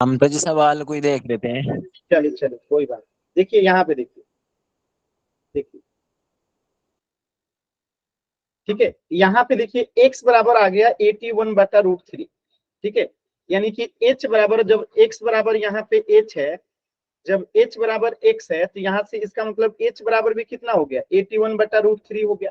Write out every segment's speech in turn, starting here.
हम तो जी सवाल को ही देख लेते हैं। चलिए चलिए कोई बात। देखिए यहाँ पे देखिए, देखिए ठीक है, यहाँ पे देखिए x बराबर आ गया 81/√3। ठीक है, यानी कि h बराबर, जब x बराबर यहाँ पे h है, जब h बराबर x है, तो यहाँ से इसका मतलब h बराबर भी कितना हो गया, 81/√3 हो गया।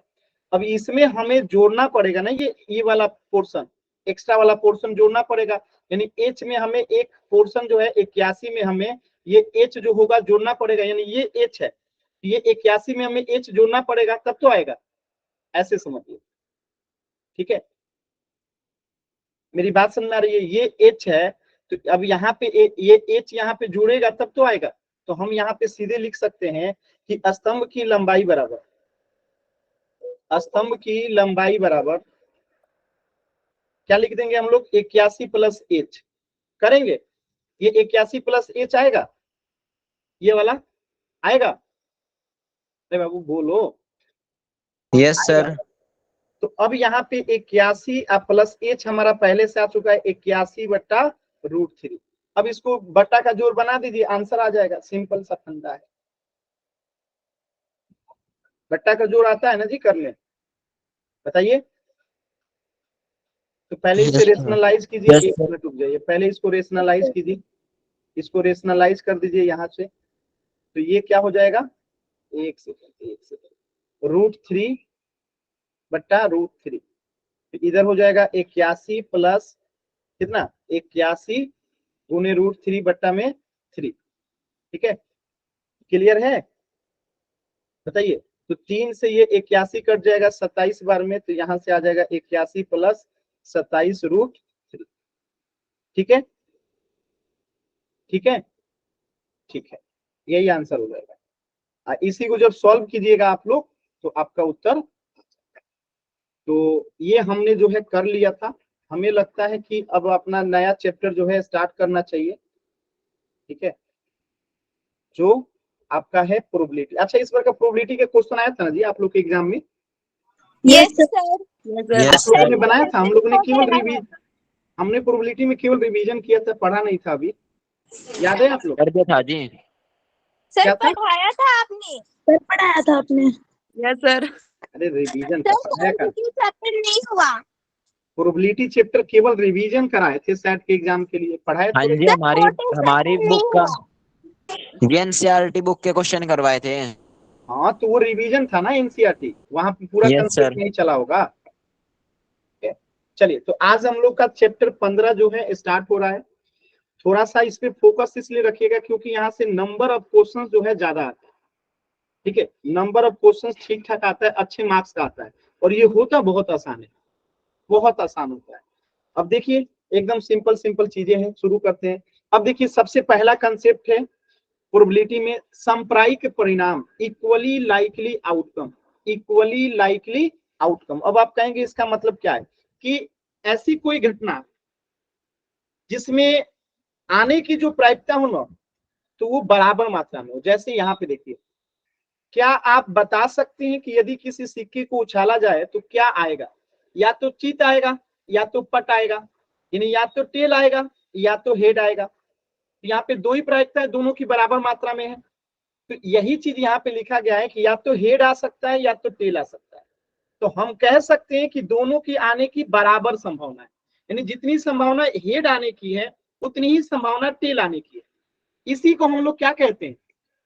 अब इसमें हमें जोड़ना पड़ेगा ना, ये वाला पोर्शन, एक्स्ट्रा वाला पोर्शन जोड़ना पड़ेगा। यानी h में हमें एक पोर्शन जो है 81 में हमें ये h जो होगा जोड़ना पड़ेगा, यानी ये h है, ये 81 में हमें h जोड़ना पड़ेगा तब तो आएगा, ऐसे समझिए। ठीक है, मेरी बात समझ में आ रही है, ये h है, तो अब यहाँ पे ये h यहाँ पे जुड़ेगा तब तो आएगा। तो हम यहाँ पे सीधे लिख सकते हैं कि स्तंभ की लंबाई बराबर, स्तंभ की लंबाई बराबर क्या लिख देंगे हम लोग, 81 प्लस h करेंगे, ये 81 प्लस h आएगा, ये वाला आएगा, अरे बाबू बोलो। यस आएगा। सर। तो अब यहाँ पे 81 प्लस h हमारा पहले से आ चुका है 81/√3। अब इसको बट्टा का जोड़ बना दीजिए, आंसर आ जाएगा, सिंपल सा फंडा है। बट्टा का जोड़ आता है ना जी, कर ले, बताइए। तो पहले इसे रेशनलाइज कीजिए, यस एक सर। मिनट रुक जाइए, पहले इसको रेशनलाइज कीजिए, इसको रेशनलाइज कर दीजिए यहाँ से। तो ये क्या हो जाएगा, एक सेकंड, √3/√3, इधर हो जाएगा 81 प्लस कितना, 81 गुने √3 बट्टा में 3। ठीक है, क्लियर है, बताइए। तो 3 से ये 81 कट जाएगा 27 बार में, तो यहाँ से आ जाएगा 81 प्लस 27√3। ठीक है, ठीक है, ठीक है, यही आंसर हो जाएगा। इसी को जब सॉल्व कीजिएगा आप लोग तो आपका उत्तर। तो ये हमने जो है कर लिया था, हमें लगता है कि अब अपना नया चैप्टर जो है स्टार्ट करना चाहिए। ठीक है, जो आपका है प्रोबेबिलिटी। अच्छा, इस बार का प्रोबेबिलिटी का क्वेश्चन आया था ना जी आप लोग के एग्जाम में? Yes sir. यस आप लोगों सर। ने बनाया था? हम लोगों ने केवल हमने प्रोबेबिलिटी में केवल रिवीजन किया था, पढ़ा नहीं था अभी, याद है आप लोग? कर दिया था जी। सर क्या था? पढ़ाया था आपने? सर पढ़ाया था आपने? Yes sir. अरे रिवीजन था, पढ़ाया का चैप्टर नहीं हुआ। प्रोबेबिलिटी चैप्टर केवल रिवीजन कराए थे सेट के एग्जाम के लिए, पढ़ाए हाँ थोड़े। जी, हमारी बुक का एनसीईआरटी बुक के क्वेश्चन करवाए थे। हाँ तो वो रिवीजन था ना एनसीईआरटी, वहां पे पूरा यस कंसेप्ट सर। नहीं चला होगा। चलिए, तो आज हम लोग का चैप्टर 15 जो है स्टार्ट हो रहा है। थोड़ा सा इस पे फोकस इसलिए रखिएगा क्योंकि यहाँ से नंबर ऑफ क्वेश्चन जो है ज्यादा आता है। ठीक है, नंबर ऑफ क्वेश्चन ठीक ठाक आता है, अच्छे मार्क्स का आता है, और ये होता बहुत आसान है, बहुत आसान होता है। अब देखिए, एकदम सिंपल सिंपल चीजें हैं, शुरू करते हैं। अब देखिए, सबसे पहला कंसेप्ट है प्रोबेबिलिटी में सांप्रदायिक परिणाम, equally likely outcome, equally likely outcome. अब आप कहेंगे इसका मतलब क्या है, कि ऐसी कोई घटना जिसमें आने की जो प्रायिकता हो ना, तो वो बराबर मात्रा में हो। जैसे यहाँ पे देखिए, क्या आप बता सकते हैं कि यदि किसी सिक्के को उछाला जाए तो क्या आएगा? या तो चित आएगा, या तो पट आएगा, यानी या तो टेल आएगा या तो हेड आएगा। यहाँ पे दो ही प्रायिकता है, दोनों की बराबर मात्रा में है। तो यही चीज यहाँ पे लिखा गया है कि या तो हेड आ सकता है या तो टेल आ सकता है। तो हम कह सकते हैं कि दोनों की आने की बराबर संभावना है, यानी जितनी संभावना हेड आने की है उतनी ही संभावना टेल आने की है। इसी को हम लोग क्या कहते हैं,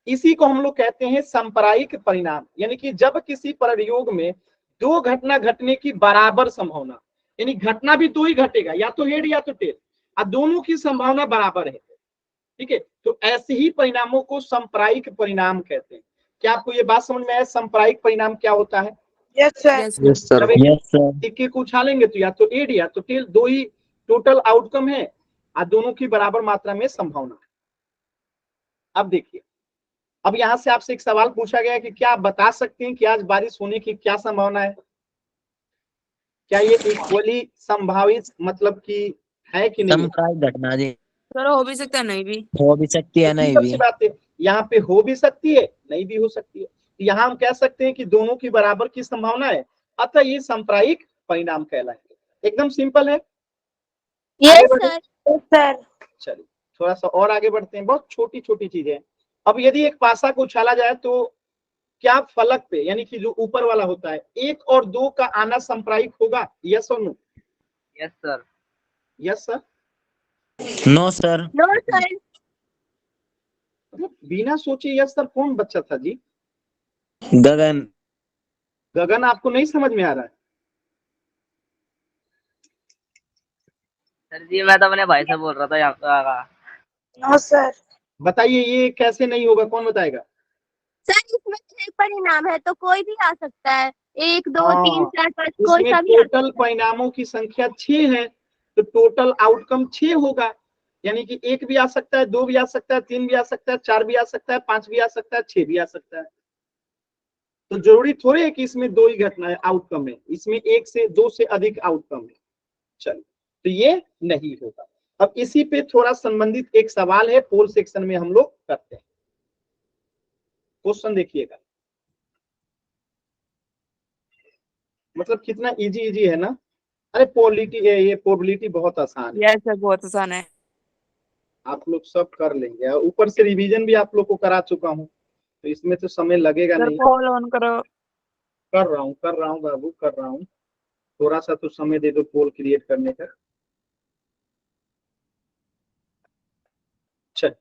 इसी को हम लोग कहते हैं सांप्रदायिक परिणाम। यानी कि जब किसी प्रयोग में दो घटना घटने की बराबर संभावना, यानी घटना भी दो ही घटेगा, या तो हेड या तो टेल, और दोनों की संभावना बराबर है। ठीक है, तो ऐसे ही परिणामों को सांप्रदायिक परिणाम कहते हैं। क्या आपको ये बात समझ में आया, सांप्रदायिक परिणाम क्या होता है? Yes sir. Yes sir. जब एक सिक्के को उछालेंगे तो या तो हेड या तो टेल, दो ही टोटल आउटकम है, और दोनों की बराबर मात्रा में संभावना है। अब देखिए, अब यहां से आपसे एक सवाल पूछा गया है कि क्या आप बता सकते हैं कि आज बारिश होने की क्या संभावना है? क्या ये इक्वली संभावित मतलब कि है कि नहीं है? सांप्रदायिक घटना जी, सर हो भी सकता है, नहीं भी हो भी सकती है, नहीं सिंपल भी। सी बात है, यहाँ पे हो भी सकती है, नहीं भी हो सकती है। यहाँ हम कह सकते हैं कि दोनों की बराबर की संभावना है, अतः ये सांप्रदायिक परिणाम कहलाएंगे। एकदम सिंपल है। आगे यस बढ़े। सर। Yes sir. चलिए, थोड़ा सा और आगे बढ़ते हैं, बहुत छोटी छोटी चीजें। अब यदि एक पासा को उछाला जाए तो क्या फलक पे, यानी कि जो ऊपर वाला होता है, 1 और 2 का आना संप्रायिक होगा? यस और no? Yes sir. Yes sir. No sir. No sir. मतलब बिना सोचे यस सर कौन बच्चा था जी? गगन। गगन, आपको नहीं समझ में आ रहा है? सर जी मैं तो अपने भाई से बोल रहा था यहाँ का। No sir. बताइए ये कैसे नहीं होगा, कौन बताएगा? सर इसमें 6 परिणाम है तो कोई भी आ सकता है, 1 2 3 हाँ, 4 5 कोई इसमें सा भी आ टोटल परिणामों की संख्या 6 है, तो टोटल आउटकम 6 होगा। यानी कि 1 भी आ सकता है, 2 भी आ सकता है, 3 भी आ सकता है, 4 भी आ सकता है, 5 भी आ सकता है, 6 भी आ सकता है। तो जरूरी थोड़ी है कि इसमें 2 ही घटना है आउटकम है, इसमें 1 से 2 से अधिक आउटकम है। चलिए, तो ये नहीं होगा। अब इसी पे थोड़ा संबंधित एक सवाल है, पोल सेक्शन में हम लोग करते हैं। क्वेश्चन देखिएगा, मतलब कितना इजी इजी है ना। अरे पॉलिटी, ये प्रोबेबिलिटी बहुत आसान है, यस सर, बहुत आसान है। आप लोग सब कर लेंगे। और ऊपर से रिवीजन भी आप लोग को करा चुका हूँ, तो इसमें तो समय लगेगा सर नहीं। पोल ऑन करो। कर रहा हूँ बाबू, कर रहा हूँ। थोड़ा सा तो समय दे दो पोल क्रिएट करने का। चल,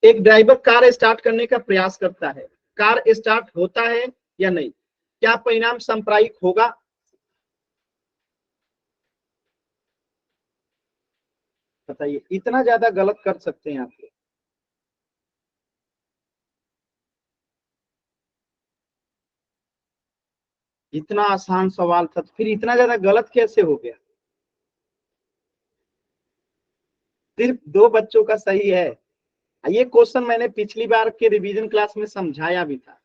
एक ड्राइवर कार स्टार्ट करने का प्रयास करता है, कार स्टार्ट होता है या नहीं? क्या परिणाम संप्रायिक होगा? बताइए, इतना ज्यादा गलत कर सकते हैं आप लोग? इतना आसान सवाल था तो फिर इतना ज्यादा गलत कैसे हो गया? सिर्फ 2 बच्चों का सही है। ये क्वेश्चन मैंने पिछली बार के रिवीजन क्लास में समझाया भी था।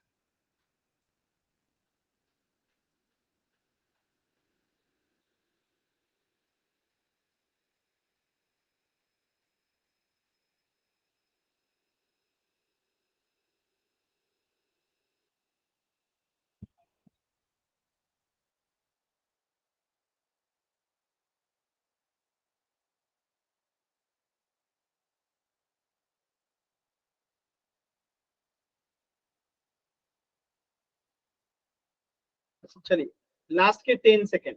चलिए, लास्ट के 10 सेकेंड।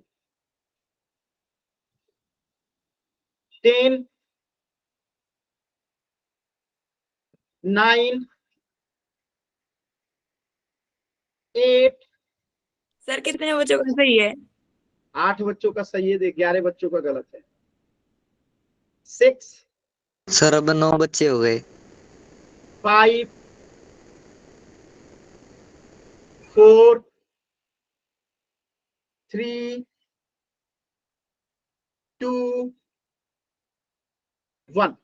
10 9 8। सर कितने बच्चों का सही है? 8 बच्चों का सही है, 11 बच्चों का गलत है। 6 सर अब 9 बच्चे हो गए। 5 4 3 2 1।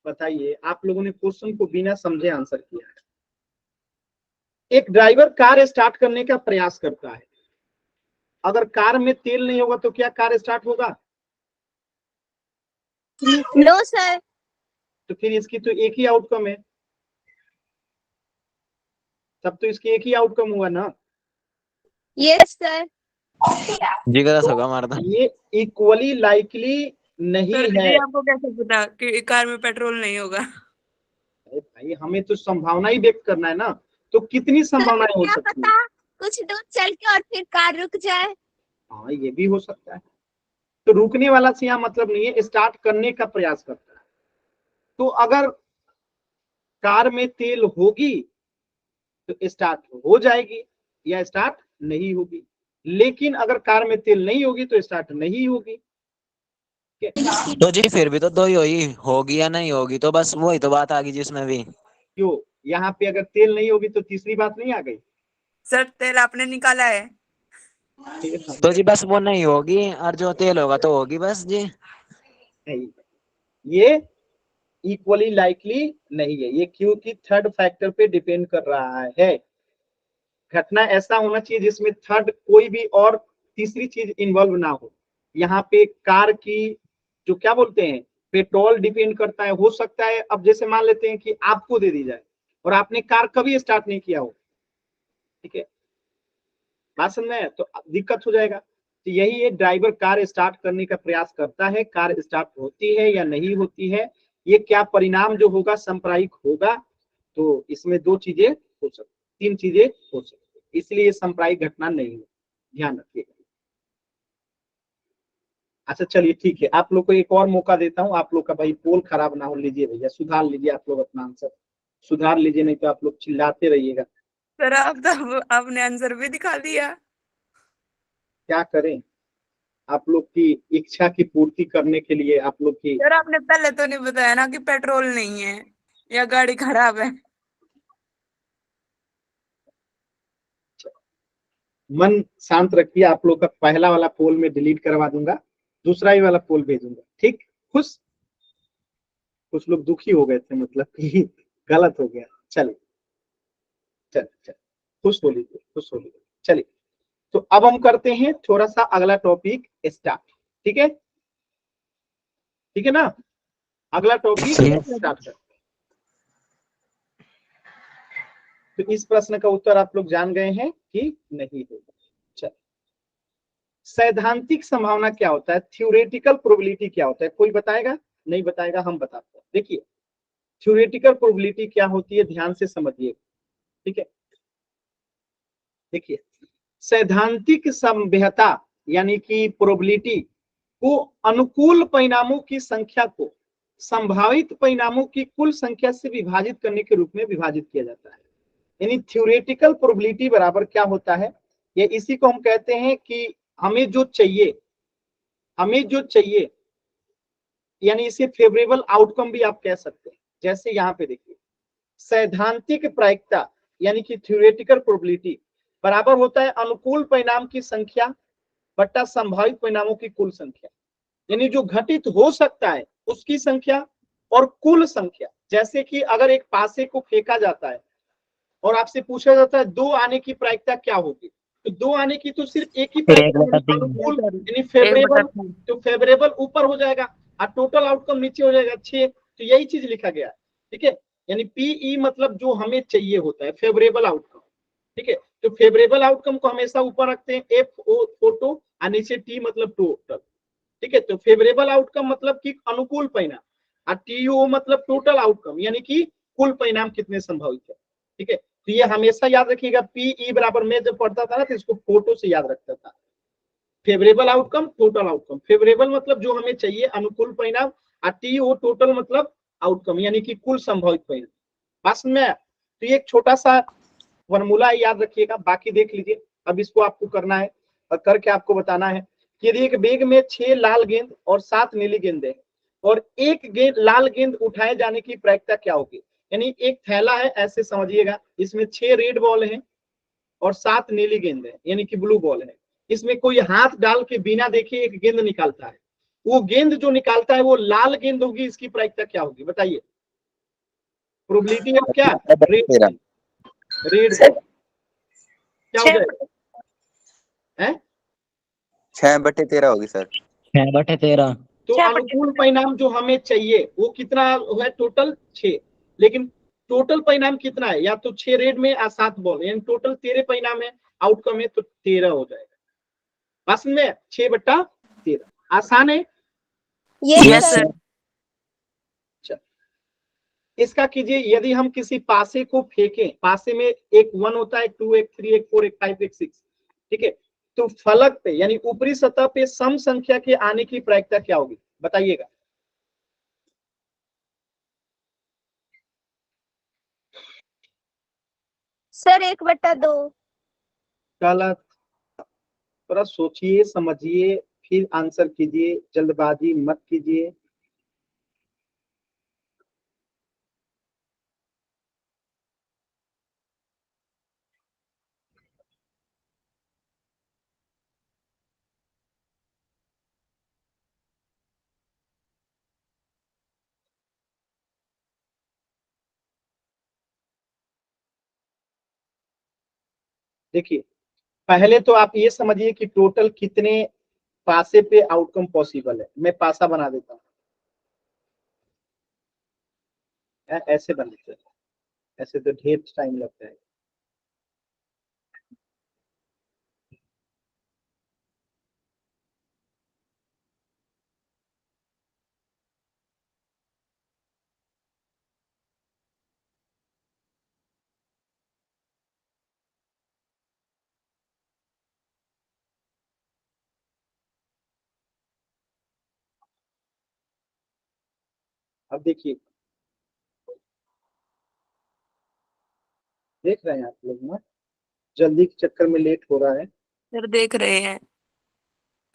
बताइए, आप लोगों ने क्वेश्चन को बिना समझे आंसर किया है। एक ड्राइवर कार स्टार्ट करने का प्रयास करता है, अगर कार में तेल नहीं होगा तो क्या कार स्टार्ट होगा? No sir. तो फिर इसकी तो एक ही आउटकम है, तब तो इसकी एक ही आउटकम हुआ ना। Yes sir. जी गलत होगा तो हमारा तो। ये इक्वली लाइकली नहीं सर है। जी आपको कैसे पता कि कार में पेट्रोल नहीं होगा? अरे भाई, हमें तो संभावना ही व्यक्त करना है ना, तो कितनी सर संभावनाएं हो क्या सकती है? पता कुछ दूर चल के और फिर कार रुक जाए। हाँ, ये भी हो सकता है। तो रुकने वाला से यहाँ मतलब नहीं है, स्टार्ट करने का प्रयास करता है। तो अगर कार में तेल होगी तो स्टार्ट हो जाएगी या स्टार्ट नहीं होगी, लेकिन अगर कार में तेल नहीं होगी तो स्टार्ट नहीं होगी। तो जी फिर भी तो 2 ही होगी या नहीं होगी, तो बस वही तो बात आ गई जिसमें भी। क्यों? यहाँ पे अगर तेल नहीं होगी तो तीसरी बात नहीं आ गई? सर तेल आपने निकाला है। तेल तो हमने जी बस वो नहीं होगी, और जो तेल होगा तो होगी बस जी। नहीं, ये इक्वली लाइकली नहीं है ये, क्योंकि थर्ड फैक्टर पे डिपेंड कर रहा है। घटना ऐसा होना चाहिए जिसमें थर्ड कोई भी और तीसरी चीज इन्वॉल्व ना हो। यहाँ पे कार की जो क्या बोलते हैं, पेट्रोल डिपेंड करता है, हो सकता है। अब जैसे मान लेते हैं कि आपको दे दी जाए और आपने कार कभी स्टार्ट नहीं किया हो, ठीक है, बात समझ में आया? तो दिक्कत हो जाएगा। तो यही है, ड्राइवर कार स्टार्ट करने का प्रयास करता है, कार स्टार्ट होती है या नहीं होती है, ये क्या परिणाम जो होगा सांप्रायिक होगा। तो इसमें दो चीजें हो सकती, तीन चीजें हो सकती, इसलिए ये सांप्रायिक घटना नहीं है, ध्यान रखिएगा। अच्छा चलिए ठीक है, आप लोग को एक और मौका देता हूँ, आप लोग का भाई पोल खराब ना हो, लीजिए भैया सुधार लीजिए, आप लोग अपना आंसर सुधार लीजिए, नहीं तो आप लोग चिल्लाते रहिएगा। सर आप तो आपने आंसर भी दिखा दिया। क्या करें, आप लोग की इच्छा की पूर्ति करने के लिए आप लोग की। सर आपने पहले तो नहीं बताया ना कि पेट्रोल नहीं है या गाड़ी खराब है। मन शांत रखिए, आप लोग का पहला वाला पोल में डिलीट करवा दूंगा, दूसरा ही वाला पोल भेजूंगा, ठीक। खुश, कुछ लोग दुखी हो गए थे, मतलब कि गलत हो गया। चलिए चल चल, खुश हो लीजिए, खुश हो लीजिए। चलिए, तो अब हम करते हैं थोड़ा सा अगला टॉपिक स्टार्ट, ठीक है, ठीक है ना, अगला टॉपिक स्टार्ट करते हैं। तो इस प्रश्न का उत्तर आप लोग जान गए हैं कि नहीं होगा। चलिए, सैद्धांतिक संभावना क्या होता है, थ्योरेटिकल प्रोबेबिलिटी क्या होता है, कोई बताएगा? नहीं बताएगा, हम बताते हैं। देखिए, थ्योरेटिकल प्रोबेबिलिटी क्या होती है, ध्यान से समझिए, ठीक है। देखिए, सैद्धांतिक संभाव्यता यानी कि प्रोबेबिलिटी को अनुकूल परिणामों की संख्या को संभावित परिणामों की कुल संख्या से विभाजित करने के रूप में विभाजित किया जाता है। यानी थ्योरेटिकल प्रोबेबिलिटी बराबर क्या होता है, ये इसी को हम कहते हैं कि हमें जो चाहिए, हमें जो चाहिए, यानी इसे फेवरेबल आउटकम भी आप कह सकते हैं। जैसे यहाँ पे देखिए, सैद्धांतिक प्रायिकता यानी कि थ्योरेटिकल प्रोबेबिलिटी बराबर होता है अनुकूल परिणाम की संख्या बट्टा संभावित परिणामों की कुल संख्या, यानी जो घटित हो सकता है उसकी संख्या और कुल संख्या। जैसे कि अगर एक पासे को फेंका जाता है और आपसे पूछा जाता है दो आने की प्रायिकता क्या होगी, तो दो आने की तो सिर्फ एक ही प्रायिकता, अनुकूल यानी फेवरेबल, तो फेवरेबल ऊपर हो जाएगा और टोटल आउटकम नीचे हो जाएगा 6। तो यही चीज लिखा गया है, ठीक है। यानी पीई मतलब जो हमें चाहिए होता है फेवरेबल आउटकम, ठीक है। तो फेवरेबल आउटकम को हमेशा ऊपर रखते हैं, एफ ओ फोटो और नीचे टी मतलब टोटल, ठीक है। तो फेवरेबल आउटकम मतलब कि अनुकूल परिणाम, और टीओ मतलब टोटल आउटकम यानी कि कुल परिणाम कितने संभावित है, ठीक है। तो ये हमेशा याद रखिएगा, पीई बराबर मैं जब पढ़ता था ना तो इसको फोटो से याद रखता था, favourable outcome total outcome, favourable मतलब जो हमें चाहिए अनुकूल परिणाम, और टीओ टोटल मतलब आउटकम यानी कि कुल संभावित परिणाम। बस में तो ये एक छोटा सा फॉर्मूला याद रखिएगा, बाकी देख लीजिए। अब इसको आपको करना है और करके आपको बताना है कि यदि एक बैग में 6 लाल गेंद और 7 नीली गेंद है और एक गेंद लाल गेंद उठाए जाने की प्रायिकता क्या होगी। यानी एक थैला है, ऐसे समझिएगा, इसमें 6 रेड बॉल है और 7 नीली गेंद है यानी कि ब्लू बॉल है। इसमें कोई हाथ डाल के बिना देखे एक गेंद निकालता है, वो गेंद जो निकालता है वो लाल गेंद होगी, इसकी प्रायिकता क्या होगी बताइए। प्रोबेबिलिटी ऑफ क्या, रेड, रेड बॉल क्या हो जाएगा है 6/13 होगी सर। 6/13। तो अनुकूल परिणाम जो हमें चाहिए वो कितना है, टोटल 6, लेकिन टोटल परिणाम कितना है, या तो 6 रेड में या 7 बॉल, यानी टोटल 13 परिणाम है, आउटकम है तो 13 हो जाएगा। बस में 6/13 आसान है। Yes sir. इसका कीजिए, यदि हम किसी पासे को फेंकें, पासे में एक 1 होता है, एक 2, एक 3, एक 4, एक 5, एक 6, ठीक है। तो फलक पे यानी ऊपरी सतह पे सम संख्या के आने की प्रायिकता क्या होगी बताइएगा। सर 1/2। गलत, थोड़ा सोचिए समझिए फिर आंसर कीजिए, जल्दबाजी मत कीजिए। देखिए, पहले तो आप ये समझिए कि टोटल कितने पासे पे आउटकम पॉसिबल है। मैं पासा बना देता हूँ, ऐसे बन देते हैं, ऐसे तो ढेर टाइम लगता है। अब देखिए, देख रहे हैं आप लोग ना, जल्दी के चक्कर में लेट हो रहा है। सर देख रहे हैं,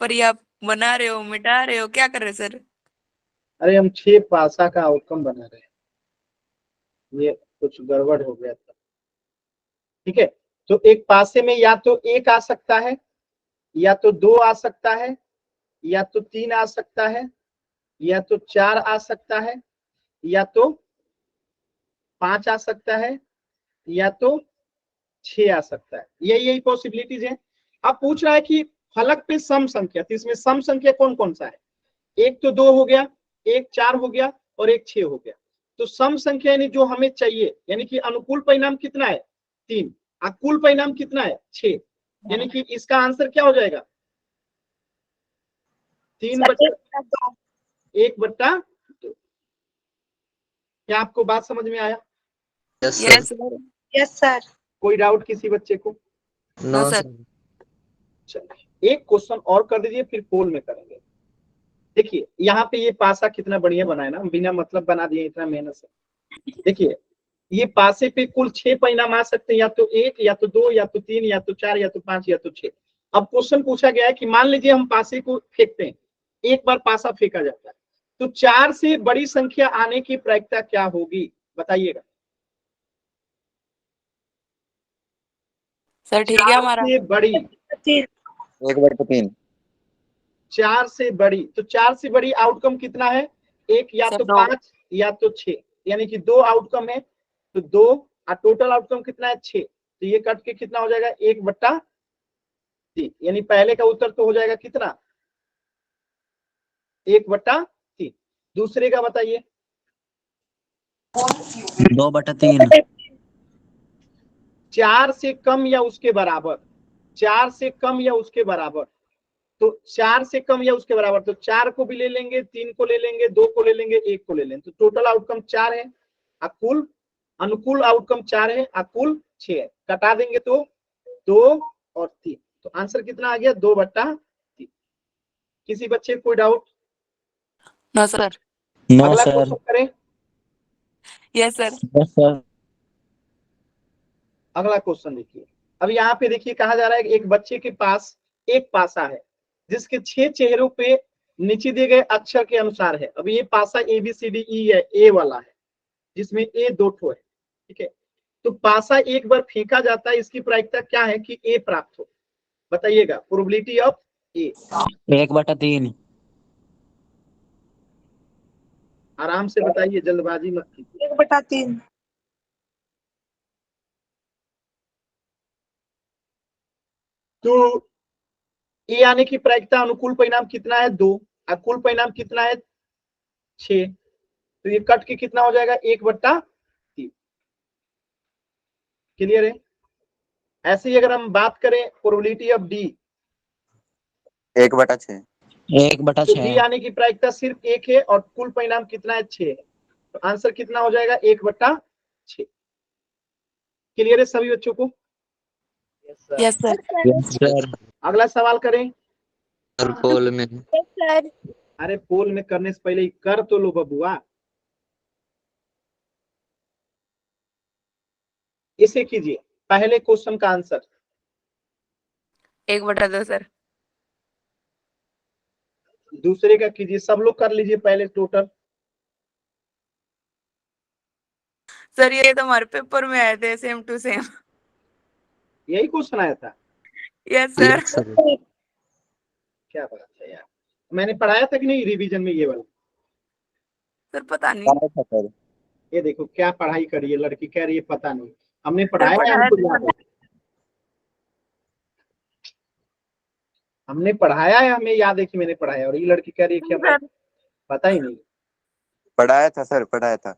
पर ये आप बना रहे हो, मिटा रहे हो, क्या कर रहे हो सर? अरे हम 6 पासा का आउटकम बना रहे हैं, ये कुछ गड़बड़ हो गया था। ठीक है, तो एक पासे में या तो 1 आ सकता है, या तो 2 आ सकता है, या तो 3 आ सकता है, या तो 4 आ सकता है, या तो 5 आ सकता है, या तो 6 आ सकता है। यही पॉसिबिलिटीज है। अब पूछ रहा है कि फलक पे सम संख्या, तो इसमें सम संख्या कौन कौन सा है? एक तो 2 हो गया, एक 4 हो गया, और एक 6 हो गया। तो सम संख्या यानी जो हमें चाहिए, यानी कि अनुकूल परिणाम कितना है? 3। अकुल परिणाम कितना है? 6। यानी कि इसका आंसर क्या हो जाएगा? 3/1/2। क्या आपको बात समझ में आया? Yes yes sir. Sir. Yes sir. कोई डाउट किसी बच्चे को? No no sir. सर। चलिए एक क्वेश्चन और कर दीजिए, फिर पोल में करेंगे। देखिए यहाँ पे ये पासा कितना बढ़िया बना है ना, बिना मतलब बना दिए इतना मेहनत से। देखिए ये पासे पे कुल 6 परिणाम आ सकते हैं, या तो 1, या तो 2, या तो 3, या तो 4, या तो 5, या तो 6। अब क्वेश्चन पूछा गया है कि मान लीजिए हम पासे को फेंकते हैं, एक बार पासा फेंका जाता है, तो 4 से बड़ी संख्या आने की प्रायिकता क्या होगी? बताइएगा। सर ठीक है 4 हमारा। से बड़ी, 1/3। 4 से बड़ी, तो 4 से बड़ी आउटकम कितना है? एक, या सर तो 2। 5 या तो 6, यानी कि 2 आउटकम है। तो 2 और टोटल आउटकम कितना है? 6। तो ये कट के कितना हो जाएगा? 1/3। यानी पहले का उत्तर तो हो जाएगा कितना? 1/3। दूसरे का बताइए। 2/3। 4 से कम या उसके बराबर, 4 से कम या उसके बराबर, तो 4 से कम या उसके बराबर, तो 4 को भी ले लेंगे, 3 को ले लेंगे, 2 को ले लेंगे, 1 को ले लेंगे, तो टोटल आउटकम 4 है। अकुल अनुकूल आउटकम 4 है, अकुल 6 है। कटा देंगे तो 2 और 3, तो आंसर कितना आ गया? 2/3। किसी बच्चे को कोई डाउट? No sir. नो अगला सर। क्वेश्चन करें। Yes sir. Yes sir. अगला क्वेश्चन देखिए। अब यहाँ पे देखिए कहा जा रहा है कि एक बच्चे के पास एक पासा है जिसके 6 चेहरों पे नीचे दिए गए अक्षर के अनुसार है। अब ये पासा ABCDE है, ए वाला है, जिसमें ए 2 ठो है। ठीक है, तो पासा एक बार फेंका जाता है, इसकी प्रायिकता क्या है कि ए प्राप्त हो? बताइएगा, प्रोबेबिलिटी ऑफ ए। 1/3। आराम से बताइए, जल्दबाजी मत कीजिए। 1/3। तो ए आने की प्रायिकता, अनुकूल परिणाम कितना है? 2, अकुल परिणाम कितना है? 6। तो ये कट के कितना हो जाएगा? 1/3। क्लियर है? ऐसे ही अगर हम बात करें प्रोबेबिलिटी ऑफ डी, 1/6। तो 1/6। डी आने की प्रायिकता सिर्फ 1 है और कुल परिणाम कितना है? 6 है। तो आंसर कितना हो जाएगा? 1/6। क्लियर है सभी बच्चों को? Yes sir. Yes sir. अगला सवाल करें। सर पोल में। Yes sir. अरे पोल में करने से पहले ही कर तो लो बबुआ। इसे कीजिए, पहले क्वेश्चन का आंसर। 1/2 सर। दूसरे का कीजिए, सब लोग कर लीजिए पहले टोटल। सर ये तो हमारे पेपर में आए थे, सेम टू सेम। यही क्वेश्चन आया था? Yes sir. Yes sir. क्या बात है यार, मैंने पढ़ाया था कि नहीं रिवीजन में ये वाला? सर पता नहीं। पढ़ा था सर। ये देखो क्या पढ़ाई करी है लड़की, कह रही है पता नहीं। हमने सर पढ़ाया है, पढ़ाया हमको था याद सर। है। हमने पढ़ाया है, हमें याद है कि मैंने पढ़ाया, और ये लड़की कह रही है क्या सर पता ही नहीं। पढ़ाया था सर, पढ़ाया था।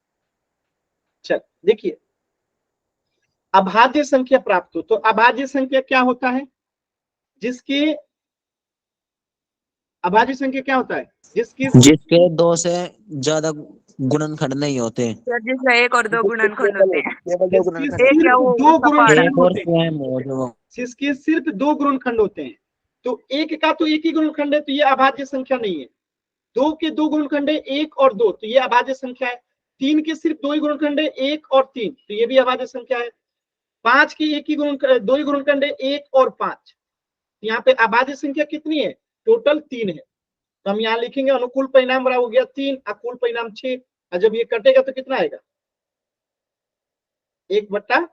चल देखिए, अभाज्य संख्या प्राप्त हो, तो अभाज्य संख्या क्या होता है? जिसके अभाज्य संख्या क्या होता है? जिसके 2 से ज्यादा गुणनखंड नहीं होते। सर जिसका 1 और 2 गुणनखंड होते हैं। केवल 2 जिसके गुणनखंड। एक या सिर्फ वो 2 उसका पहाड़ है। गुणनखंड एक और होते हैं, स्वयं हो जो। जिसके सिर्फ 2 गुणनखंड होते हैं, तो एक का तो एक ही गुणनखंड है, तो ये अभाज्य संख्या नहीं है। 2 के 2 गुणनखंड है 1 और 2, तो ये अभाज्य संख्या है। 3 के सिर्फ 2 ही गुणनखंड है 1 और 3, तो ये भी अभाज्य संख्या है। 5 के एक ही दो ही गुणनखंड है 1 और 5, यहाँ पे अभाज्य संख्या कितनी है? टोटल 3 है। तो हम यहाँ लिखेंगे अनुकूल परिणाम बराबर हो गया 3, अकुल परिणाम 6, और जब ये कटेगा तो कितना आएगा? 1/2।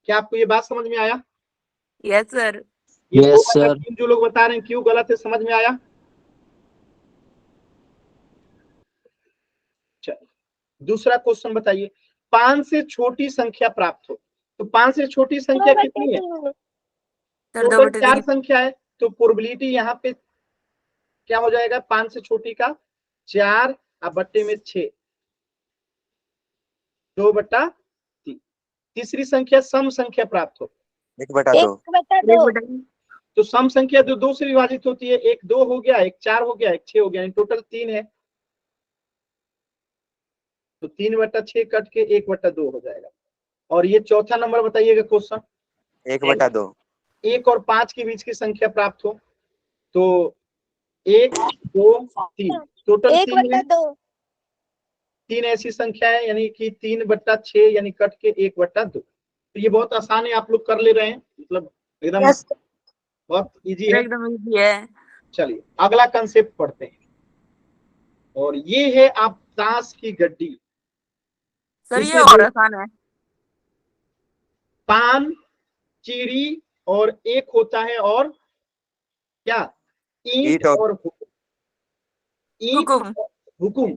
क्या आपको ये बात समझ में आया? Yes sir. ये Yes, 2/3 sir. जो लोग बता रहे हैं क्यों गलत है, समझ में आया? चलिए दूसरा क्वेश्चन बताइए, 5 से छोटी संख्या प्राप्त हो, तो 5 से छोटी संख्या कितनी है? Sir total 4 2/3। संख्या है, तो प्रोबेबिलिटी यहाँ पे क्या हो जाएगा? 5 से छोटी का 4 और बट्टे में 6, 2/3। तीसरी संख्या सम संख्या प्राप्त हो, 1/2 1/2 तो सम संख्या जो 2 से विभाजित होती है, एक 2 हो गया, एक 4 हो गया, एक 6 हो गया, टोटल 3 है, तो 3/6 कट के 1/2 हो जाएगा। और ये चौथा नंबर बताइएगा क्वेश्चन, 1/2 1 और 5 के बीच की संख्या प्राप्त हो, तो 1 2 3, टोटल 3 है। 1/2 3 ऐसी संख्या है, यानी कि 3/6 यानी कट के 1/2। तो ये बहुत आसान है, आप लोग कर ले रहे हैं, मतलब एकदम बहुत इजी है। एकदम इजी है। चलिए अगला कंसेप्ट पढ़ते हैं, और ये है आप ताश की गड्डी। सर ये इसमें और दो आसान है। पान, चीड़ी और एक होता है और क्या? ईंट ईंट और और हुकुम। ईंट हुकुम। और हुकुम।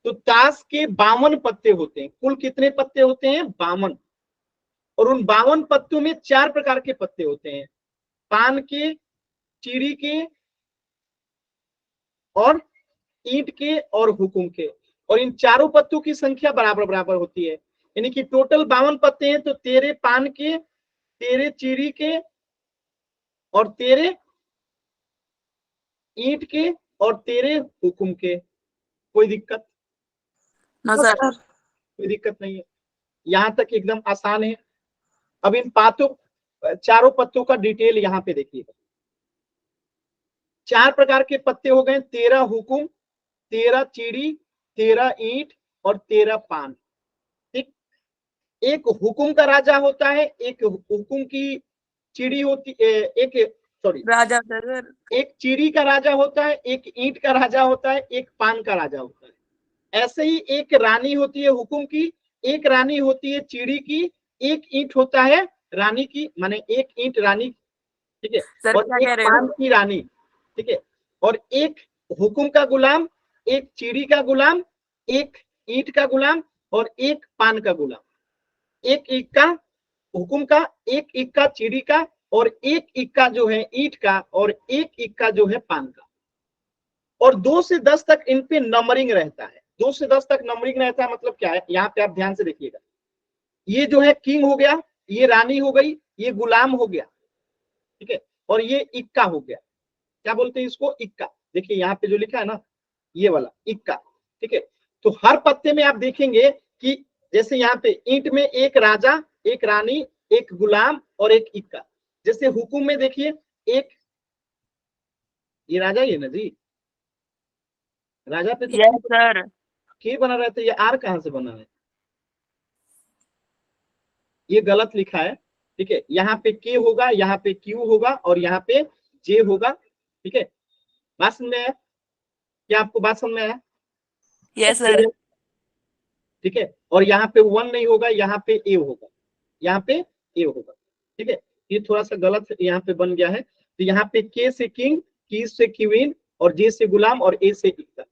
तो ताश के 52 पत्ते होते हैं। कुल कितने पत्ते होते हैं? 52। और उन 52 पत्तों में 4 प्रकार के पत्ते होते हैं, पान के, चीड़ी के और ईंट के और हुकुम के। और इन चारों पत्तों की संख्या बराबर बराबर होती है, यानी कि टोटल 52 पत्ते हैं, तो तेरे पान के, तेरे चीड़ी के और तेरे ईंट के और तेरे हुकुम के। कोई दिक्कत? No sir. कोई दिक्कत नहीं है, यहां तक एकदम आसान है। अब इन चारों पत्तों का डिटेल यहाँ पे देखिएगा। 4 प्रकार के पत्ते हो गए, 13 हुकुम, 13 चीड़ी, 13 ईंट और 13 पान। ठीक, एक हुकुम का राजा होता है, एक हुकुम की चीड़ी होती, राजा सर। एक चीड़ी का राजा होता है, एक ईंट का राजा होता है, एक पान का राजा होता है। ऐसे ही एक रानी होती है हुकुम की, एक रानी होती है चीड़ी की, एक ईंट होता है रानी की, माने एक ईंट रानी, ठीक है, सर और क्या एक कह रहे पान हो? की रानी, ठीक है, और एक हुकुम का गुलाम, एक चीड़ी का गुलाम, एक ईंट का गुलाम और एक पान का गुलाम। एक इक्का हुकुम का, एक इक्का चीड़ी का और एक इक्का जो है ईंट का और एक इक्का जो है पान का। और 2 से 10 तक इन पे नंबरिंग रहता है। 2 से 10 तक नंबरिंग रहता है, मतलब क्या है, यहाँ पे आप ध्यान से देखिएगा। ये जो है किंग हो गया, ये रानी हो गई, ये गुलाम हो गया, ठीक है, और ये इक्का हो गया। क्या बोलते हैं इसको? इक्का। देखिए यहाँ पे जो लिखा है ना, ये वाला इक्का, ठीक है। तो हर पत्ते में आप देखेंगे कि जैसे यहाँ पे ईंट में एक राजा, एक रानी, एक गुलाम और एक इक्का। जैसे हुकुम में देखिए एक, ये राजा ही है ना जी, राजा पे तो यस सर। के बना रहता है, ये आर कहां से बना है? ये गलत लिखा है, ठीक है। यहाँ पे के होगा, यहाँ पे क्यू होगा और यहाँ पे जे होगा, ठीक है। बात समझ में आया? क्या आपको बात समझ में आया? Yes sir. ठीक है, और यहाँ पे 1 नहीं होगा, यहाँ पे ए होगा, यहाँ पे ए होगा, ठीक है। ये थोड़ा सा गलत यहाँ पे बन गया है। तो यहाँ पे के से किंग, की से क्वीन और जे से गुलाम और ए से इक्का।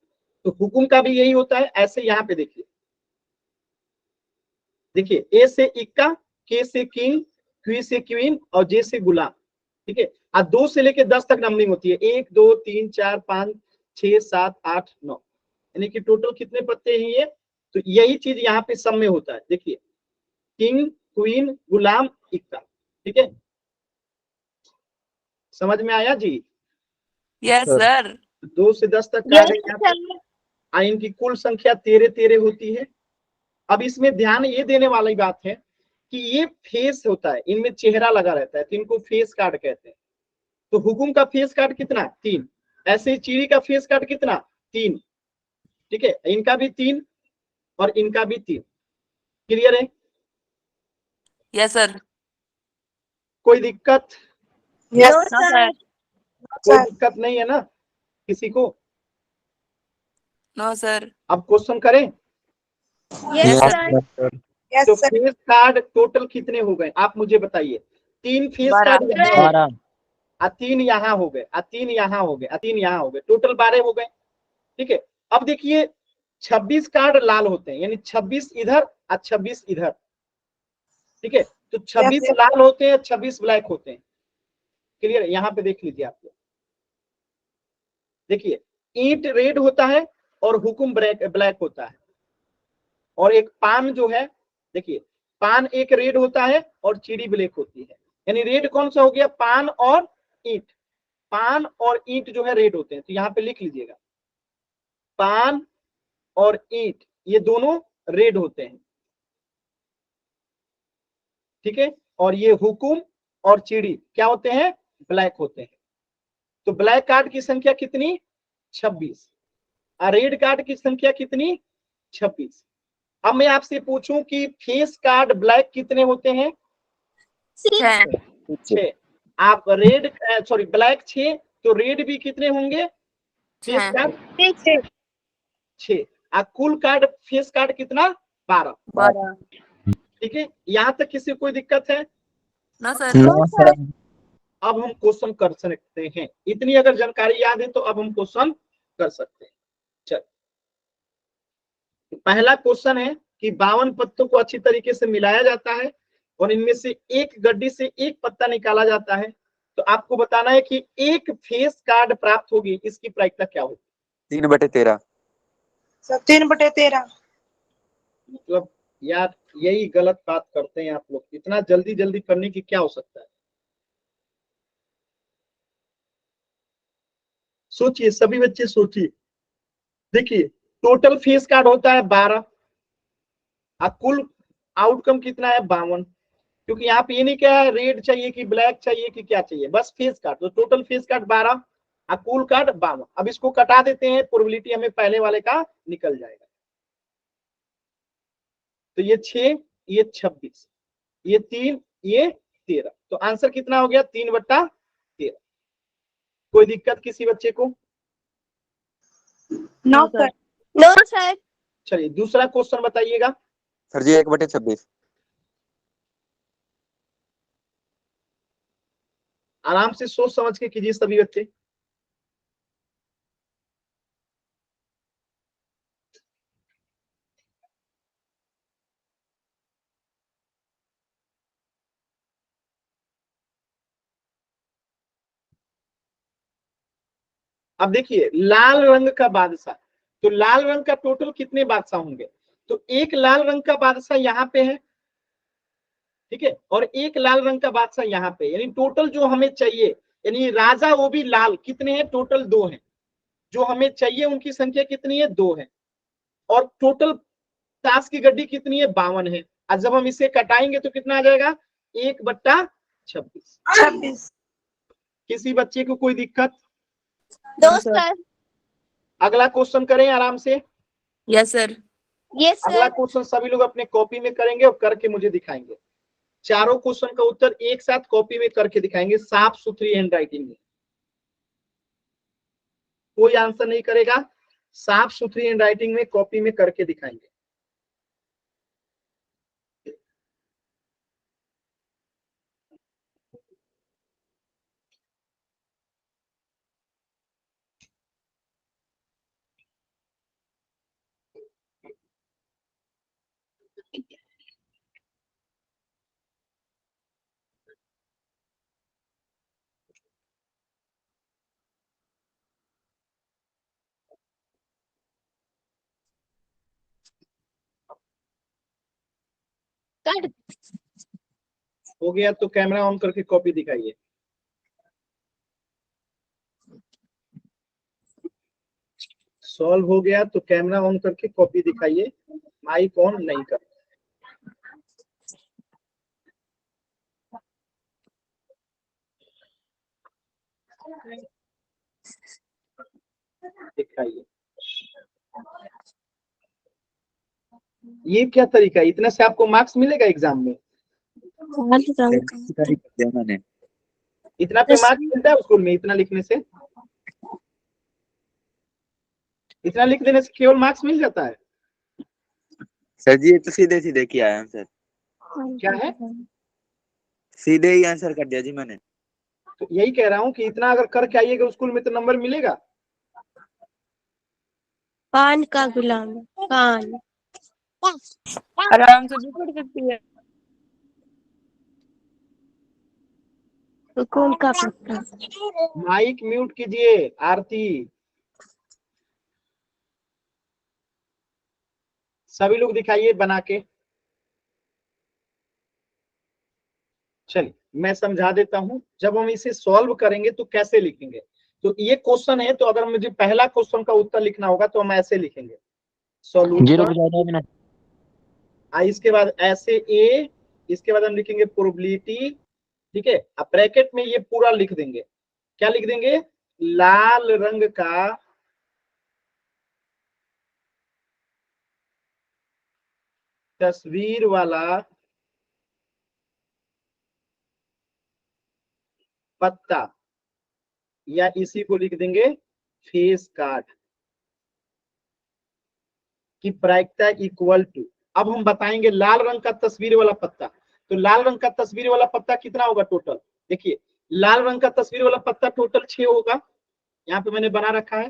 तो हुकुम का भी यही होता है। ऐसे यहाँ पे देखिए, देखिए ए से इक्का, के से किंग, क्यू से क्वीन और जे से गुलाम, ठीक है। और 2 से लेके 10 तक नंबरिंग होती है, 1 2 3 4 5 6 7 8 9, यानी कि टोटल कितने पत्ते हैं ये? तो यही चीज यहाँ पे सब में होता है। देखिए किंग, क्वीन, गुलाम, इक्का, ठीक है। समझ में आया जी? Yes sir. 2 से 10 तक आ गए यहाँ पे। इनकी कुल संख्या 13 होती है। अब इसमें ध्यान ये देने वाली बात है कि ये फेस होता है, इनमें चेहरा लगा रहता है, तो इनको फेस कार्ड कहते हैं। तो हुकुम का फेस कार्ड कितना? 3। ऐसे ही चीड़ी का फेस कार्ड कितना 3, ठीक है, इनका भी 3 और इनका भी 3। क्लियर है? Yes sir. कोई दिक्कत? No no sir. सर। कोई दिक्कत नहीं है ना किसी को? No sir. अब क्वेश्चन करें। Yes yes sir. सर। तो फेस कार्ड टोटल कितने हो गए आप मुझे बताइए। 3 फेस 12। कार्ड यहाँ हो गए, 12। 3 यहाँ हो गए, 3 यहाँ हो गए, 3 यहाँ हो गए, टोटल 12 हो गए। ठीक है, अब देखिए 26 कार्ड लाल होते हैं, यानी 26 इधर और 26 इधर। ठीक है, तो 26 लाल होते हैं, 26 ब्लैक होते हैं। क्लियर? यहाँ पे देख लीजिए आप लोग, देखिए ईंट रेड होता है और हुकुम ब्लैक होता है। और एक पान जो है, देखिए पान एक रेड होता है और चीड़ी ब्लैक होती है। यानी रेड कौन सा हो गया? पान और ईंट। पान और ईंट जो है रेड होते हैं, तो यहाँ पे लिख लीजिएगा पान और ईंट ये दोनों रेड होते हैं। ठीक है, और ये हुकुम और चिड़ी क्या होते हैं? ब्लैक होते हैं। तो ब्लैक कार्ड की संख्या कितनी? 26। और रेड कार्ड की संख्या कितनी? 26। अब मैं आपसे पूछूं कि फेस कार्ड ब्लैक कितने होते हैं? 6। 6। आप रेड सॉरी ब्लैक 6, तो रेड भी कितने होंगे? फेस 6। कार्ड 6। कुल कार्ड फेस कार्ड कितना? 12। 12। ठीक है, यहां तक किसी को कोई दिक्कत है? No sir. No sir. अब हम क्वेश्चन कर सकते हैं। इतनी अगर जानकारी याद है तो अब हम क्वेश्चन कर सकते हैं। चल, पहला क्वेश्चन है कि 52 पत्तों को अच्छी तरीके से मिलाया जाता है और इनमें से एक गड्डी से एक पत्ता निकाला जाता है। तो आपको बताना है कि एक फेस कार्ड प्राप्त होगी, इसकी प्रायिकता क्या होगी? 3/13। 3/13। मतलब यार यही गलत बात करते हैं आप लोग, इतना जल्दी जल्दी करने की क्या हो सकता है? सोचिए सभी बच्चे, सोचिए। देखिए टोटल फेस कार्ड होता है 12 और कुल आउटकम कितना है? 52। क्योंकि यहाँ पे ये नहीं क्या है रेड चाहिए कि ब्लैक चाहिए कि क्या चाहिए, बस फेस कार्ड। तो टोटल फेस कार्ड 12 और कुल कार्ड 52। अब इसको कटा देते हैं, प्रोबेबिलिटी हमें पहले वाले का निकल जाएगा। तो ये 6, ये 26, ये 3, ये 13। तो आंसर कितना हो गया? 3/13। कोई दिक्कत किसी बच्चे को? No sir. No sir. चलिए दूसरा क्वेश्चन बताइएगा। सर जी 1/26। आराम से सोच समझ के कीजिए सभी बच्चे। अब देखिए लाल रंग का बादशाह, तो लाल रंग का टोटल कितने बादशाह होंगे? तो एक लाल रंग का बादशाह यहाँ पे है, ठीक है, और एक लाल रंग का बादशाह यहाँ पे, यानी टोटल जो हमें चाहिए, यानी राजा वो भी लाल, कितने हैं? टोटल 2 हैं। जो हमें चाहिए उनकी संख्या कितनी है? 2 है। और टोटल ताश की गड्डी कितनी है? 52 है। और जब हम इसे कटाएंगे तो कितना आ जाएगा? 1/26। 26। किसी बच्चे को कोई दिक्कत? No sir. अगला क्वेश्चन करें आराम से। Yes sir. यस अगला सर। क्वेश्चन सभी लोग अपने कॉपी में करेंगे और करके मुझे दिखाएंगे। चारों क्वेश्चन का उत्तर एक साथ कॉपी में करके दिखाएंगे, साफ सुथरी हैंड राइटिंग में। कोई आंसर नहीं करेगा, साफ सुथरी हैंड राइटिंग में कॉपी में करके दिखाएंगे। कर हो गया तो कैमरा ऑन करके कॉपी दिखाइए। सॉल्व हो गया तो कैमरा ऑन करके कॉपी दिखाइए, माइक ऑन नहीं कर। दिखाइए, ये क्या तरीका है? इतने से आपको मार्क्स मिलेगा एग्जाम में? मैंने इतना पे मार्क्स मिलता है स्कूल में? इतना लिखने से, इतना लिख देने से केवल मार्क्स मिल जाता है? सर जी ये तो सीधे सीधे किया है आंसर, क्या है? सीधे ही आंसर कर दिया जी मैंने। तो यही कह रहा हूँ कि इतना अगर करके आइएगा स्कूल में तो नंबर मिलेगा। पान का गुलाम, पान। आराम से भी पढ़ सकती है। सुकून का पत्ता। माइक म्यूट कीजिए आरती। सभी लोग दिखाइए बना के। चलिए मैं समझा देता हूं, जब हम इसे सॉल्व करेंगे तो कैसे लिखेंगे। तो ये क्वेश्चन है, तो अगर मुझे पहला क्वेश्चन का उत्तर लिखना होगा तो हम ऐसे लिखेंगे, सॉल्यूशन। इसके बाद ऐसे ए, इसके बाद हम लिखेंगे प्रोबेबिलिटी, ठीक है। अब ब्रैकेट में ये पूरा लिख देंगे। क्या लिख देंगे? लाल रंग का तस्वीर वाला पत्ता, या इसी को लिख देंगे फेस कार्ड की प्रायिकता इक्वल टू। अब हम बताएंगे लाल रंग का तस्वीर वाला पत्ता। तो लाल रंग का तस्वीर वाला पत्ता कितना होगा टोटल? देखिए लाल रंग का तस्वीर वाला पत्ता टोटल 6 होगा, यहाँ पे मैंने बना रखा है,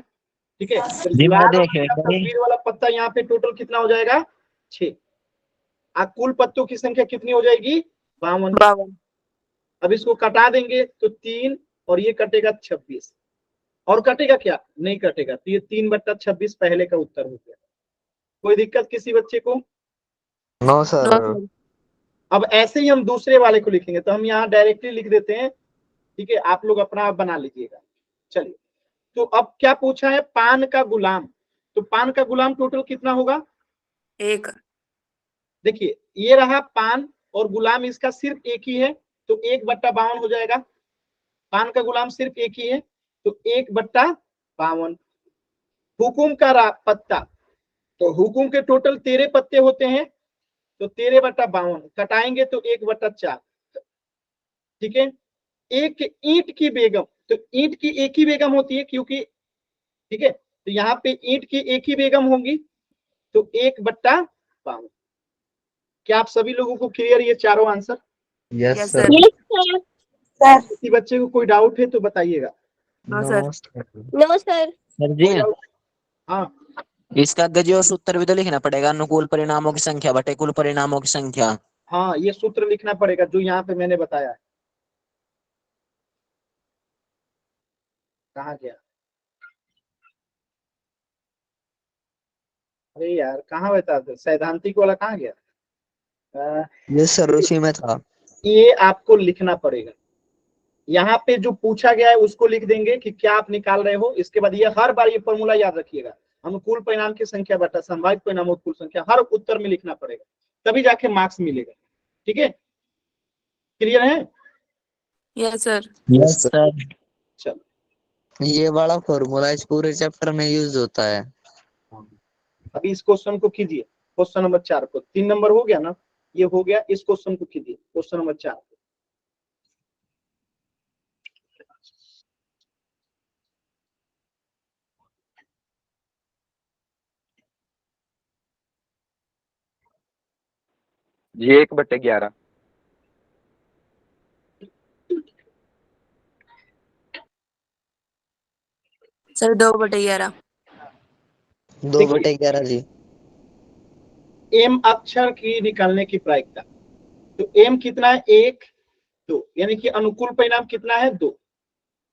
ठीक है। तो लाल रंग का तस्वीर वाला पत्ता यहाँ पे टोटल कितना हो जाएगा? 6। कुल पत्तों की संख्या कितनी हो जाएगी? 52। 52। अब इसको कटा देंगे तो 3 और ये कटेगा 26, और कटेगा क्या? नहीं कटेगा। तो ये 3/26 पहले का उत्तर हो गया। कोई दिक्कत किसी बच्चे को? No sir. अब ऐसे ही हम दूसरे वाले को लिखेंगे, तो हम यहाँ डायरेक्टली लिख देते हैं, ठीक है। आप लोग अपना आप बना लीजिएगा। चलिए, तो अब क्या पूछा है? पान का गुलाम। तो पान का गुलाम टोटल कितना होगा? 1। देखिए ये रहा पान, और गुलाम इसका सिर्फ एक ही है, तो 1/52 हो जाएगा। पान का गुलाम सिर्फ एक ही है, तो 1/52। हुकुम का पत्ता, तो हुकुम के टोटल 13 पत्ते होते हैं, तो 13/52 कटाएंगे तो 1/4, ठीक है। एक ईंट की बेगम, तो ईंट की एक ही बेगम होती है क्योंकि, ठीक है। तो यहाँ पे ईंट की एक ही बेगम होगी, तो 1/52। क्या आप सभी लोगों को क्लियर ये चारों आंसर? Yes sir. सर किसी बच्चे को कोई डाउट है तो बताइएगा। No sir. No sir. Sir ji, कोई डाउट? हाँ, इसका गजी और सूत्र भी तो लिखना पड़ेगा। अनुकूल परिणामों की संख्या बटे कुल परिणामों की संख्या। हाँ ये सूत्र लिखना पड़ेगा जो यहाँ पे मैंने बताया है। कहाँ गया? अरे यार कहाँ बता दे, सैद्धांतिक वाला कहाँ गया? ये सर उसी में था। ये आपको लिखना पड़ेगा। यहाँ पे जो पूछा गया है उसको लिख देंगे कि क्या आप निकाल रहे हो। इसके बाद ये हर बार ये फॉर्मूला याद रखिएगा, अनुकूल परिणाम की संख्या बटा संभावित परिणामों की कुल संख्या, हर उत्तर में लिखना पड़ेगा, तभी जाके मार्क्स मिलेगा। ठीक है, क्लियर है? Yes sir. Yes sir. चलो ये वाला फॉर्मूला इस पूरे चैप्टर में यूज होता है। अभी इस क्वेश्चन को कीजिए, क्वेश्चन नंबर 4 को। 3 नंबर हो गया ना, ये हो गया। इस क्वेश्चन को कीजिए, क्वेश्चन नंबर 4। जी 1/11। सर 2/11। 2/11 जी। एम अक्षर की निकालने की प्रायिकता। तो एम कितना है? 1 2, यानी कि अनुकूल परिणाम कितना है? 2।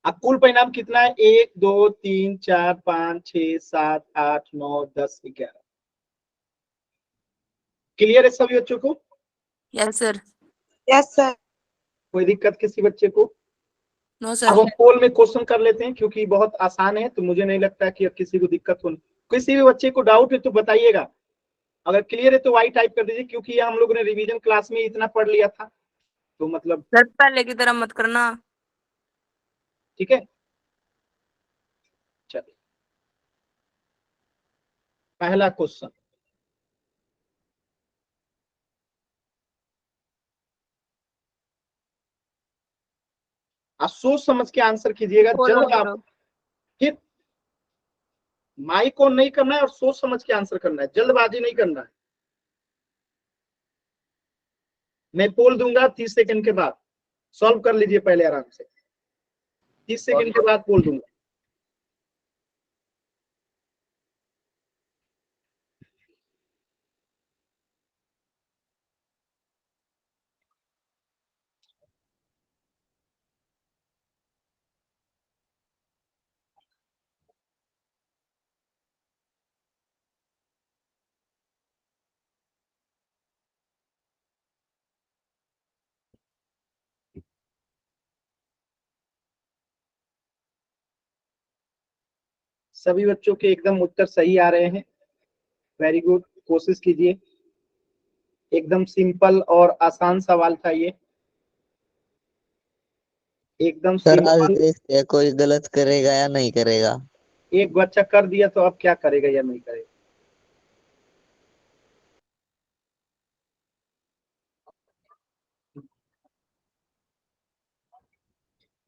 अब कुल परिणाम कितना है? 1 2 3 4 5 6 7 8 9 10 11। क्लियर है सभी बच्चों को? Yes sir. Yes sir. कोई दिक्कत किसी बच्चे को? नो अब सर। हम पोल में क्वेश्चन कर लेते हैं क्योंकि बहुत आसान है, तो मुझे नहीं लगता कि किसी को दिक्कत हो। किसी भी बच्चे को डाउट है तो बताइएगा। अगर क्लियर है तो वाई टाइप कर दीजिए, क्योंकि ये हम लोग ने रिवीजन क्लास में इतना पढ़ लिया था, तो मतलब सर पहले की तरह मत करना। ठीक है। चलिए पहला क्वेश्चन, आप सोच समझ के आंसर कीजिएगा, बोलो जल्द बोलो। आप फिर माइक ऑन नहीं करना है और सोच समझ के आंसर करना है, जल्दबाजी नहीं करना है। मैं बोल दूंगा 30 सेकंड के बाद, सॉल्व कर लीजिए पहले आराम से, 30 सेकंड के बाद बोल दूंगा। सभी बच्चों के एकदम उत्तर सही आ रहे हैं, वेरी गुड, कोशिश कीजिए। एकदम सिंपल और आसान सवाल था ये, एकदम सर आज सिंपल। देखते हैं कोई गलत करेगा या नहीं करेगा। एक बच्चा कर दिया तो अब क्या करेगा या नहीं करेगा।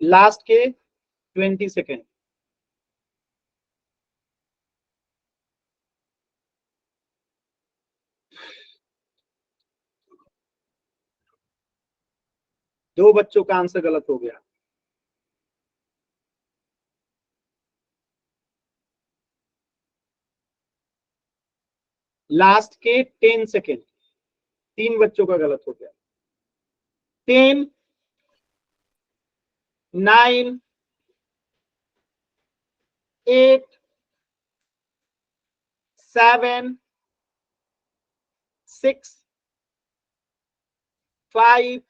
लास्ट के 20 सेकेंड। दो बच्चों का आंसर गलत हो गया। लास्ट के 10 सेकेंड, तीन बच्चों का गलत हो गया। 10, 9, 8, 7, 6, 5,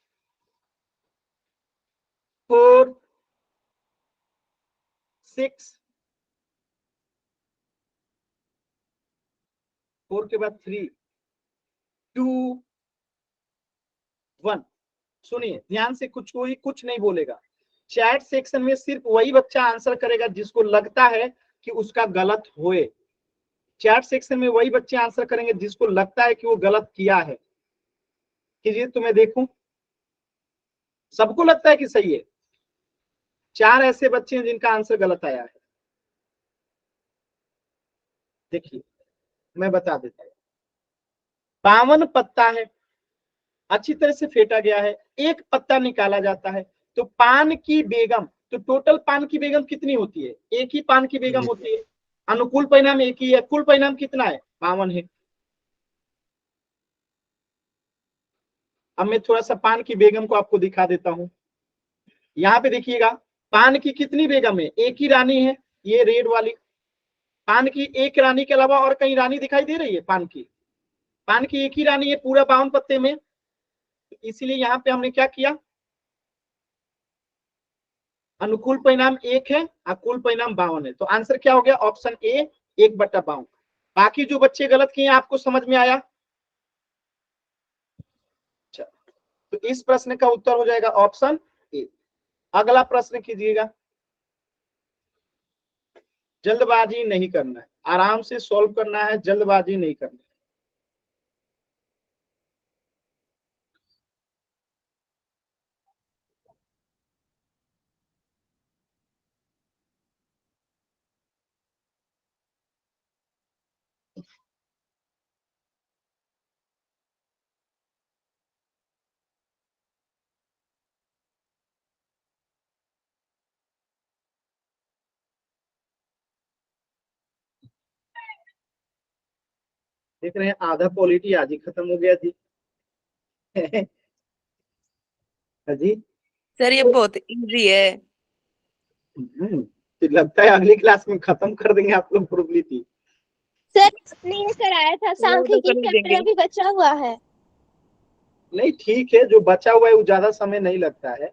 4, 6, 4 के बाद 3, 2, 1। सुनिए ध्यान से, कोई कुछ नहीं बोलेगा। चैट सेक्शन में सिर्फ वही बच्चा आंसर करेगा जिसको लगता है कि उसका गलत होए। चैट सेक्शन में वही बच्चे आंसर करेंगे जिसको लगता है कि वो गलत किया है। कीजिए तो मैं देखूं, सबको लगता है कि सही है। 4 ऐसे बच्चे हैं जिनका आंसर गलत आया है। देखिए मैं बता देता हूं, 52 पत्ता है, अच्छी तरह से फेंटा गया है, एक पत्ता निकाला जाता है, तो पान की बेगम, तो टोटल पान की बेगम कितनी होती है? एक ही पान की बेगम होती है। अनुकूल परिणाम एक ही है, कुल परिणाम कितना है? 52 है। अब मैं थोड़ा सा पान की बेगम को आपको दिखा देता हूं। यहाँ पे देखिएगा, पान की कितनी बेगम है? एक ही रानी है, ये रेड वाली। पान की एक रानी के अलावा और कहीं रानी दिखाई दे रही है? पान की एक ही रानी है पूरा 52 पत्ते में। इसीलिए यहाँ पे हमने क्या किया, अनुकूल परिणाम एक है और कुल परिणाम 52 है। तो आंसर क्या हो गया? Option A, 1/52। बाकी जो बच्चे गलत किए आपको समझ में आया? अच्छा, तो इस प्रश्न का उत्तर हो जाएगा ऑप्शन ए। अगला प्रश्न कीजिएगा, जल्दबाजी नहीं करना है, आराम से सॉल्व करना है, जल्दबाजी नहीं करना है। देख रहे हैं आधा पॉलिटी आज ही खत्म हो गया जी। हाँ जी। सर ये बहुत इजी है। तो लगता है अगली क्लास में खत्म कर देंगे आप लोग प्रोबेबिलिटी। सर आपने ये कराया था, वो तो सांख्यिकी कर ही चैप्टर देंगे। अभी बचा हुआ है। नहीं ठीक है, जो बचा हुआ है वो ज्यादा समय नहीं लगता है।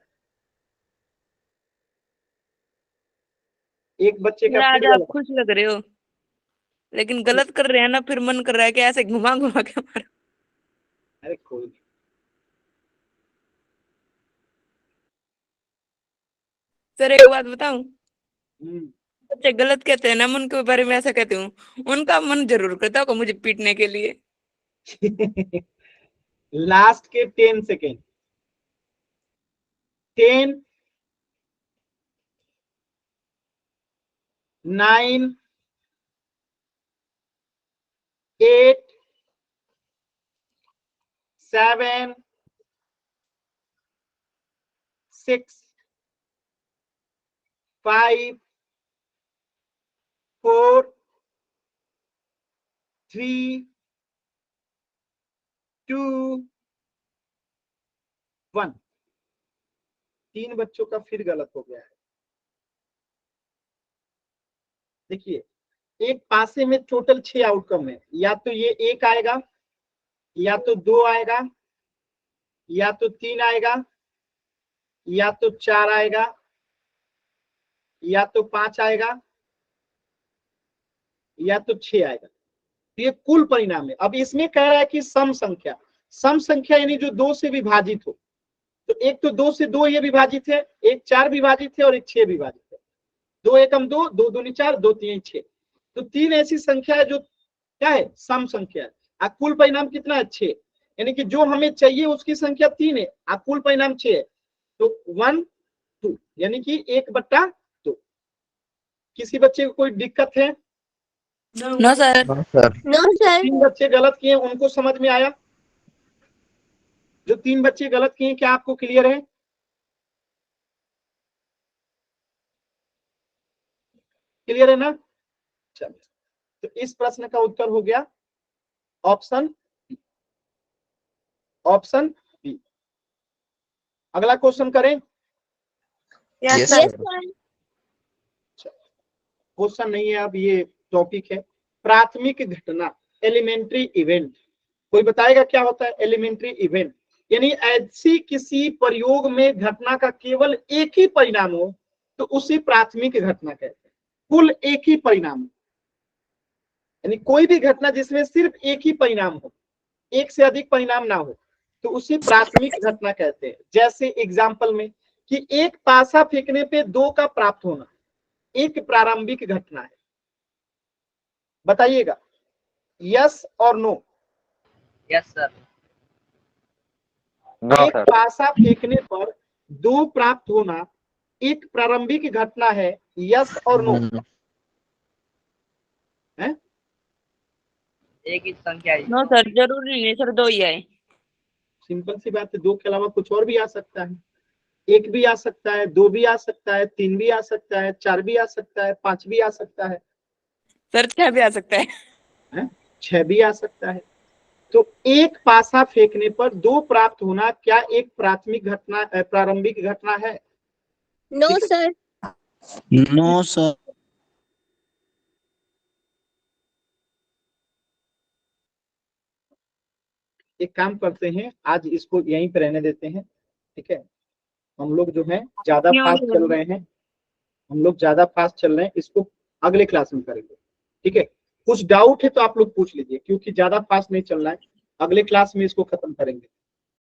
एक बच्चे सर का आज फिर आप गलत। खुश लग रहे हो, लेकिन गलत कर रहे हैं ना, फिर मन कर रहा है कि ऐसे घुमा घुमा के मारो। अरे कोई सर एक बात बताऊं, नहीं। बच्चे गलत कहते हैं ना, मैं उनके बारे में ऐसा कहती हूँ, उनका मन जरूर करता होगा मुझे पीटने के लिए। लास्ट के 10 सेकेंड। 10, 9, 8, 7, 6, 5, 4, 3, 2, 1। 3 बच्चों का फिर गलत हो गया है। देखिए, एक पासे में टोटल 6 आउटकम है, या तो ये 1 आएगा, या तो 2 आएगा, या तो 3 आएगा, या तो 4 आएगा, या तो 5 आएगा, या तो 6 आएगा। तो ये कुल परिणाम है। अब इसमें कह रहा है कि सम संख्या, सम संख्या यानी जो 2 से विभाजित हो। तो एक तो 2 से 2 ये विभाजित है, एक 4 विभाजित है और एक 6 विभाजित है। 2 एकम 2, 2 दूनी 4, 2 तीन 6। तो 3 ऐसी संख्या है जो क्या है, सम संख्या है। कुल परिणाम कितना है, 6। यानी कि जो हमें चाहिए उसकी संख्या 3 है, कुल परिणाम 6 है। तो 1, 2 यानी कि 1/2। किसी बच्चे को कोई दिक्कत है? No sir. No sir. 3 बच्चे गलत किए, उनको समझ में आया? जो 3 बच्चे गलत किए, क्या आपको क्लियर है? क्लियर है ना? चलिए, तो इस प्रश्न का उत्तर हो गया ऑप्शन बी। अगला क्वेश्चन करें। Yes yes sir. Sir. Question नहीं है, अब ये टॉपिक है। प्राथमिक घटना, एलिमेंट्री इवेंट। कोई बताएगा क्या होता है एलिमेंट्री इवेंट? यानी ऐसी किसी प्रयोग में घटना का केवल एक ही परिणाम हो तो उसे प्राथमिक घटना कहते हैं। कुल एक ही परिणाम, यानी कोई भी घटना जिसमें सिर्फ एक ही परिणाम हो, एक से अधिक परिणाम ना हो, तो उसे प्राथमिक घटना कहते हैं। जैसे एग्जाम्पल में कि एक पासा फेंकने पे 2 का प्राप्त होना एक प्रारंभिक घटना है। बताइएगा, यस और नो? Yes sir. एक पासा फेंकने पर 2 प्राप्त होना एक प्रारंभिक घटना है, यस और नो? है एक ही संख्या नो सर, जरूरी नहीं सर 2 ही आए। सिंपल सी बात है, 2 के अलावा कुछ और भी आ सकता है। 1 भी आ सकता है, 2 भी आ सकता है, 3 भी आ सकता है, 4 भी आ सकता है, 5 भी आ सकता है, सर 6 भी आ सकता है। 6 भी आ सकता है। तो एक पासा फेंकने पर 2 प्राप्त होना क्या एक प्राथमिक घटना, प्रारंभिक घटना है? No sir. No sir. एक काम करते हैं, आज इसको यहीं पे रहने देते हैं, ठीक है? हम लोग जो है ज्यादा फास्ट चल रहे हैं, इसको अगले क्लास में करेंगे, ठीक है? कुछ डाउट है तो आप लोग पूछ लीजिए, क्योंकि ज्यादा फास्ट नहीं चलना है, अगले क्लास में इसको खत्म करेंगे।